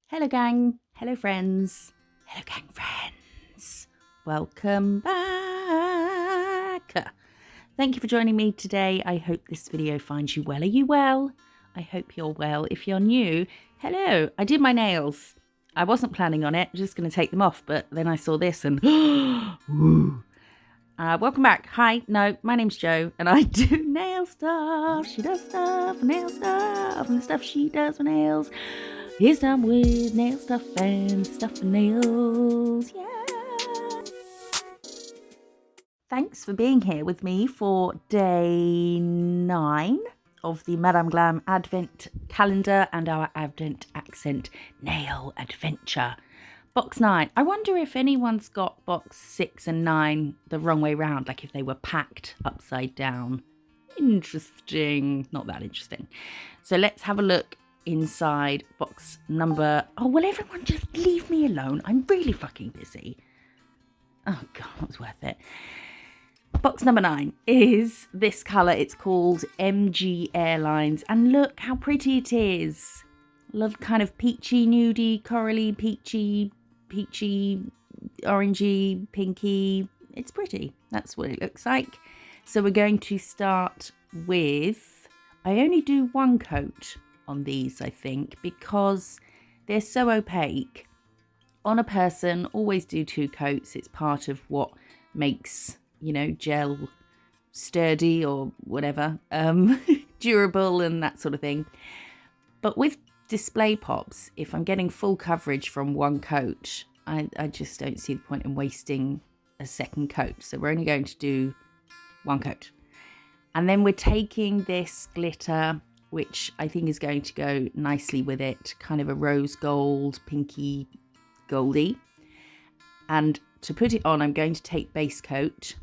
Hello gang, hello friends, hello gang friends, welcome back. Thank you for joining me today. I hope this video finds you well. Are you well? I hope you're well. If you're new, hello. I did my nails. I wasn't planning on it, just going to take them off, but then I saw this and woo. Welcome back. Hi, no, my name's Jo and I do nail stuff. She does stuff, nail stuff, and the stuff she does with nails is done with nail stuff and stuff for nails. Yeah. Thanks for being here with me for day 9 of the Madame Glam Advent calendar and our Advent accent nail adventure. Box 9. I wonder if anyone's got box 6 and 9 the wrong way round, like if they were packed upside down. Interesting. Not that interesting. So let's have a look inside box number... Oh, will everyone just leave me alone? I'm really fucking busy. Oh, God, that was worth it. Box number 9 is this colour. It's called MG Airlines. And look how pretty it is. Love kind of peachy, nudie, corally, peachy, orangey, pinky. It's pretty. That's what it looks like. So we're going to start with... I only do one coat on these, I think, because they're so opaque. On a person, always do 2 coats. It's part of what makes, you know, gel sturdy or whatever, durable and that sort of thing. But with display pops, if I'm getting full coverage from one coat, I just don't see the point in wasting a second coat. So we're only going to do one coat. And then we're taking this glitter, which I think is going to go nicely with it, kind of a rose gold, pinky goldy. And to put it on, I'm going to take base coat,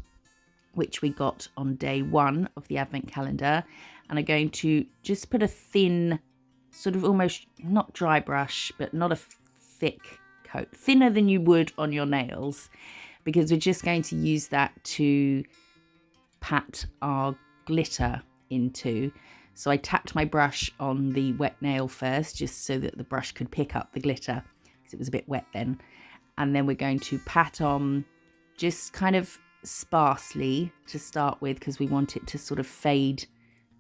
which we got on day 1 of the Advent calendar. And I'm going to just put a thin, sort of almost not dry brush, but not a thick coat, thinner than you would on your nails, because we're just going to use that to pat our glitter into. So I tapped my brush on the wet nail first, just so that the brush could pick up the glitter, because it was a bit wet then. And then we're going to pat on just kind of sparsely to start with, because we want it to sort of fade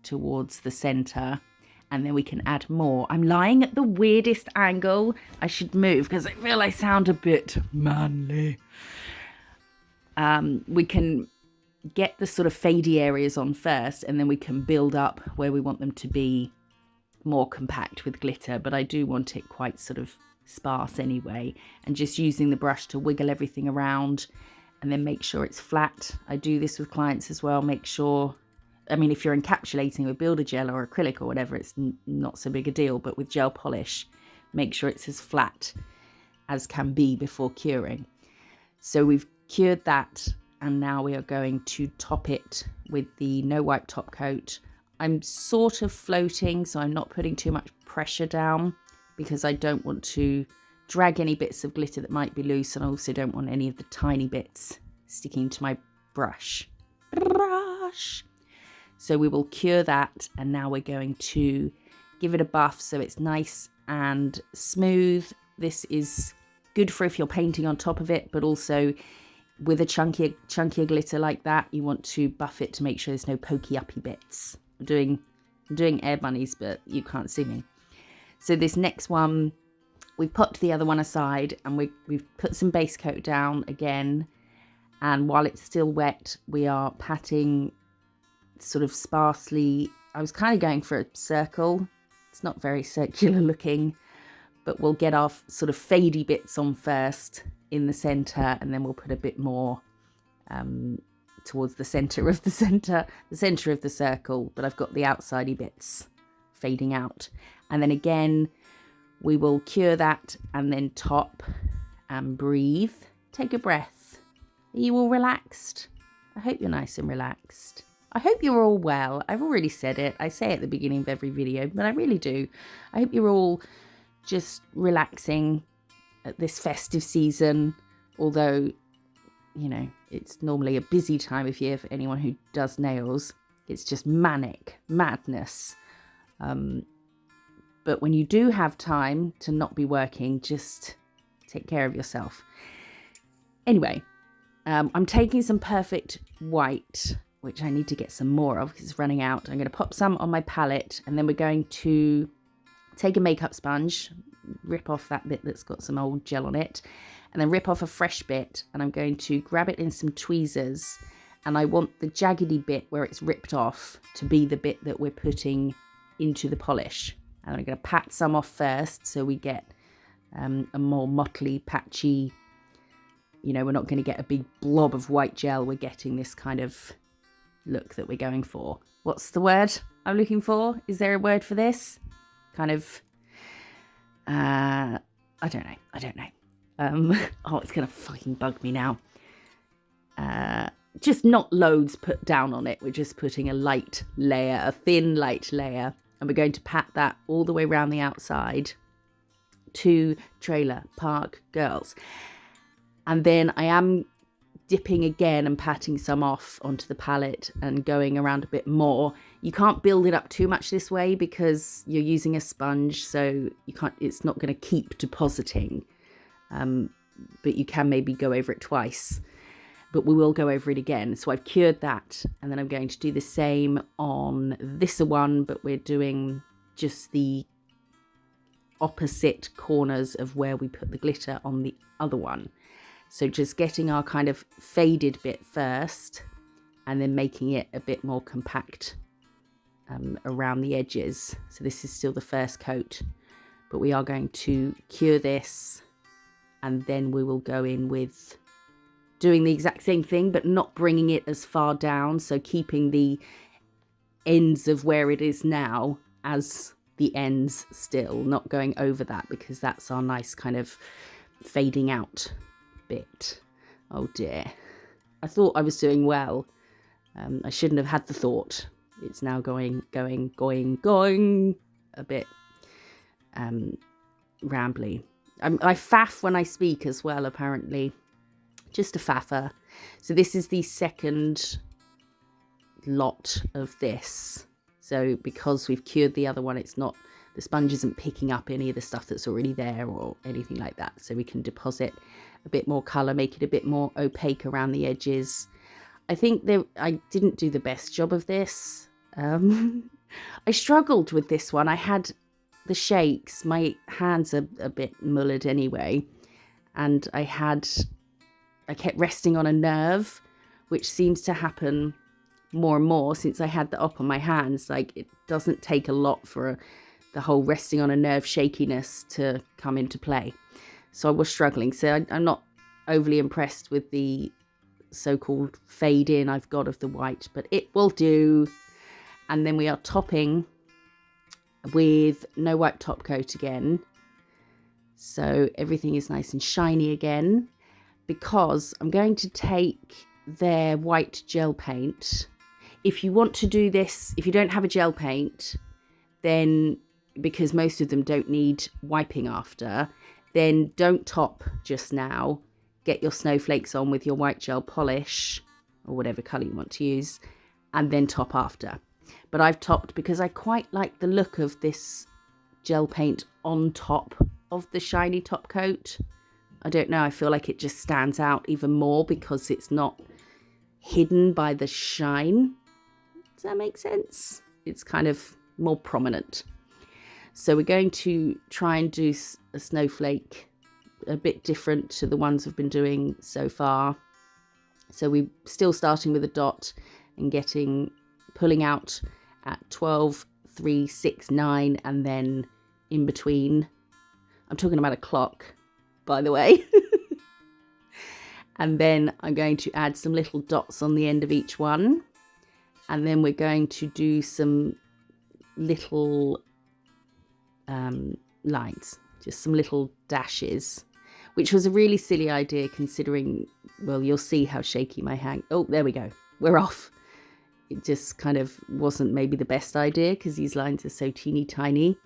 towards the center. And then we can add more. I'm lying at the weirdest angle. I should move because I feel I sound a bit manly. We can get the sort of fadey areas on first, and then we can build up where we want them to be more compact with glitter. But I do want it quite sort of sparse anyway, and just using the brush to wiggle everything around and then make sure it's flat. I do this with clients as well. Make sure, I mean, if you're encapsulating with builder gel or acrylic or whatever, it's not so big a deal, but with gel polish, make sure it's as flat as can be before curing. So we've cured that, and now we are going to top it with the no wipe top coat. I'm sort of floating, so I'm not putting too much pressure down, because I don't want to drag any bits of glitter that might be loose, and I also don't want any of the tiny bits sticking to my brush. So we will cure that, and now we're going to give it a buff so it's nice and smooth. This is good for if you're painting on top of it, but also with a chunkier glitter like that, you want to buff it to make sure there's no pokey uppy bits. I'm doing air bunnies, but you can't see me. So this next one, we've put the other one aside, and we've put some base coat down again. And while it's still wet, we are patting sort of sparsely. I was kind of going for a circle. It's not very circular looking, but we'll get our sort of fadey bits on first in the center, and then we'll put a bit more towards the center of the circle, but I've got the outsidey bits fading out. And then again, we will cure that and then top and breathe. Take a breath. Are you all relaxed? I hope you're nice and relaxed. I hope you're all well. I've already said it. I say it at the beginning of every video, but I really do. I hope you're all just relaxing at this festive season, although, you know, it's normally a busy time of year for anyone who does nails. It's just manic madness. But when you do have time to not be working, just take care of yourself. Anyway, I'm taking some Perfect White, which I need to get some more of because it's running out. I'm going to pop some on my palette, and then we're going to take a makeup sponge, rip off that bit that's got some old gel on it, and then rip off a fresh bit, and I'm going to grab it in some tweezers, and I want the jaggedy bit where it's ripped off to be the bit that we're putting into the polish. And I'm going to pat some off first so we get a more mottly, patchy, we're not going to get a big blob of white gel. We're getting this kind of look that we're going for. What's the word I'm looking for? Is there a word for this? Kind of, I don't know. Oh, it's going to fucking bug me now. Just not loads put down on it. We're just putting a light layer, a thin light layer. And we're going to pat that all the way around the outside to Trailer Park Girls. And then I am dipping again and patting some off onto the palette and going around a bit more. You can't build it up too much this way because you're using a sponge, so it's not going to keep depositing. But you can maybe go over it twice. But we will go over it again. So I've cured that, and then I'm going to do the same on this one, but we're doing just the opposite corners of where we put the glitter on the other one. So just getting our kind of faded bit first, and then making it a bit more compact around the edges. So this is still the first coat, but we are going to cure this, and then we will go in with doing the exact same thing, but not bringing it as far down. So keeping the ends of where it is now as the ends still, not going over that, because that's our nice kind of fading out bit. Oh dear. I thought I was doing well. I shouldn't have had the thought. It's now going a bit rambly. I faff when I speak as well, apparently. Just a faffer. So this is the second lot of this. So because we've cured the other one, the sponge isn't picking up any of the stuff that's already there or anything like that. So we can deposit a bit more colour, make it a bit more opaque around the edges. I think I didn't do the best job of this. I struggled with this one. I had the shakes. My hands are a bit mullered anyway. And I kept resting on a nerve, which seems to happen more and more since I had that up on my hands. Like, it doesn't take a lot for the whole resting on a nerve shakiness to come into play. So I was struggling. So I'm not overly impressed with the so-called fade in I've got of the white, but it will do. And then we are topping with no wipe top coat again. So everything is nice and shiny again, because I'm going to take their white gel paint. If you want to do this, if you don't have a gel paint, then because most of them don't need wiping after, then don't top just now. Get your snowflakes on with your white gel polish or whatever colour you want to use, and then top after. But I've topped because I quite like the look of this gel paint on top of the shiny top coat. I don't know, I feel like it just stands out even more because it's not hidden by the shine. Does that make sense? It's kind of more prominent. So we're going to try and do a snowflake a bit different to the ones we've been doing so far. So we're still starting with a dot and pulling out at 12, 3, 6, 9, and then in between. I'm talking about a clock, by the way. And then I'm going to add some little dots on the end of each one. And then we're going to do some little lines, just some little dashes, which was a really silly idea considering, well, you'll see how shaky my hand. Oh, there we go. We're off. It just kind of wasn't maybe the best idea because these lines are so teeny tiny,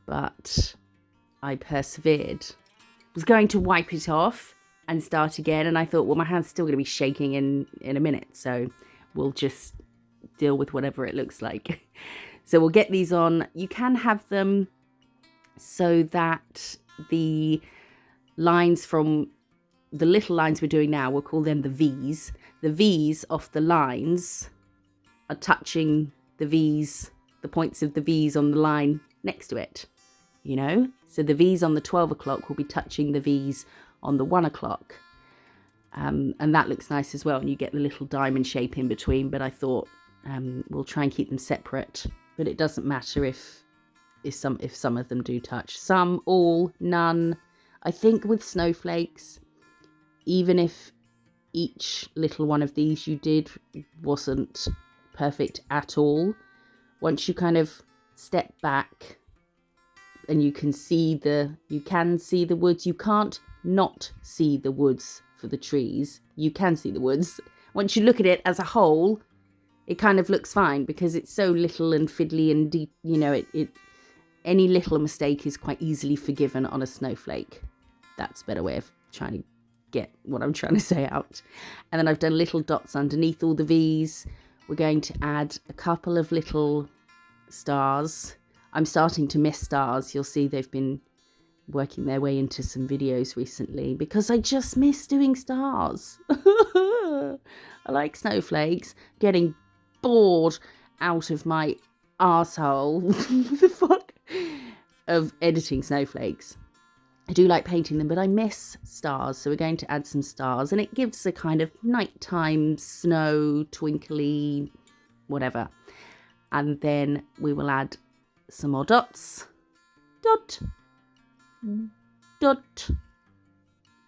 but I persevered. Was going to wipe it off and start again, and I thought, well, my hand's still going to be shaking in a minute, so we'll just deal with whatever it looks like. So we'll get these on. You can have them so that the lines from the little lines we're doing now, we'll call them the V's. The V's off the lines are touching the V's, the points of the V's on the line next to it, you know? So the V's on the 12 o'clock will be touching the V's on the 1 o'clock. And that looks nice as well. And you get the little diamond shape in between, but I thought we'll try and keep them separate. But it doesn't matter if some of them do touch. Some, all, none. I think with snowflakes, even if each little one of these you did wasn't perfect at all, once you kind of step back and you can see the woods, you can't not see the woods for the trees. You can see the woods. Once you look at it as a whole, it kind of looks fine because it's so little and fiddly and deep, you know, any little mistake is quite easily forgiven on a snowflake. That's a better way of trying to get what I'm trying to say out. And then I've done little dots underneath all the V's. We're going to add a couple of little stars. I'm starting to miss stars. You'll see they've been working their way into some videos recently because I just miss doing stars. I like snowflakes. Getting bored out of my arsehole the fuck of editing snowflakes. I do like painting them, but I miss stars. So we're going to add some stars and it gives a kind of nighttime snow, twinkly, whatever. And then we will add some more dots. Dot. Dot.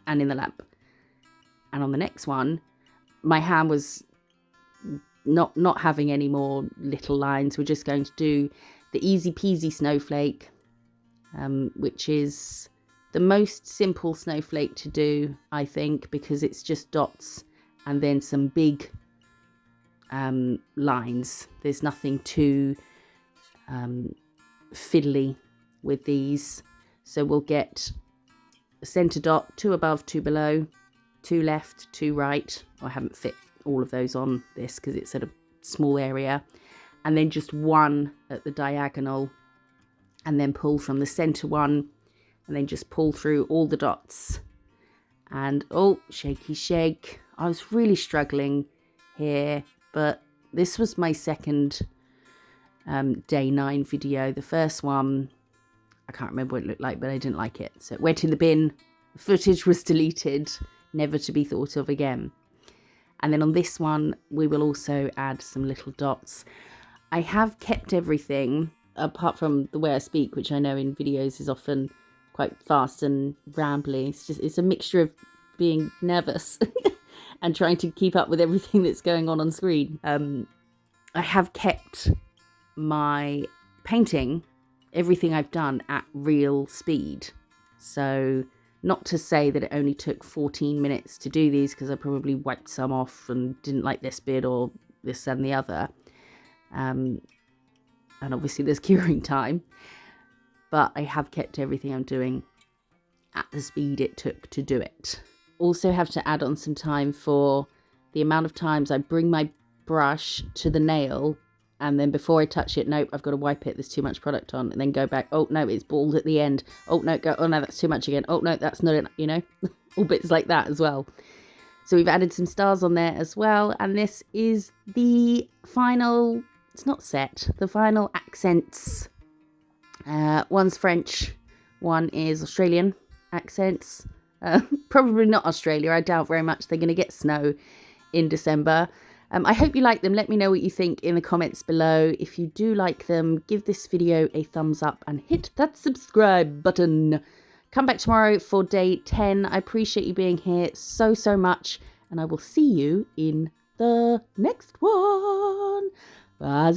And in the lamp. And on the next one, my hand was not having any more little lines. We're just going to do the easy peasy snowflake, which is the most simple snowflake to do, I think, because it's just dots and then some big lines. There's nothing too fiddly with these. So we'll get a centre dot, 2 above, 2 below, 2 left, 2 right. I haven't fit all of those on this because it's at a small area. And then just 1 at the diagonal, and then pull from the centre one, and then just pull through all the dots. And oh, shaky shake. I was really struggling here, but this was my second day 9 video. The first one, I can't remember what it looked like, but I didn't like it. So it went in the bin. The footage was deleted, never to be thought of again. And then on this one, we will also add some little dots. I have kept everything, apart from the way I speak, which I know in videos is often quite fast and rambly. It's a mixture of being nervous and trying to keep up with everything that's going on screen. I have kept my painting, everything I've done, at real speed. So not to say that it only took 14 minutes to do these, because I probably wiped some off and didn't like this bit or this and the other. And obviously there's curing time. But I have kept everything I'm doing at the speed it took to do it. Also have to add on some time for the amount of times I bring my brush to the nail, and then before I touch it, nope, I've got to wipe it, there's too much product on, and then go back, oh no, it's bald at the end, oh no, oh no, that's too much again, oh no, that's not enough, you know, all bits like that as well. So we've added some stars on there as well, and this is the final, it's not set, the final accents. One's French, one is Australian accents. Probably not Australia, I doubt very much they're going to get snow in December. I hope you like them. Let me know what you think in the comments below. If you do like them, give this video a thumbs up and hit that subscribe button. Come back tomorrow for day 10. I appreciate you being here so much, and I will see you in the next one. Bye.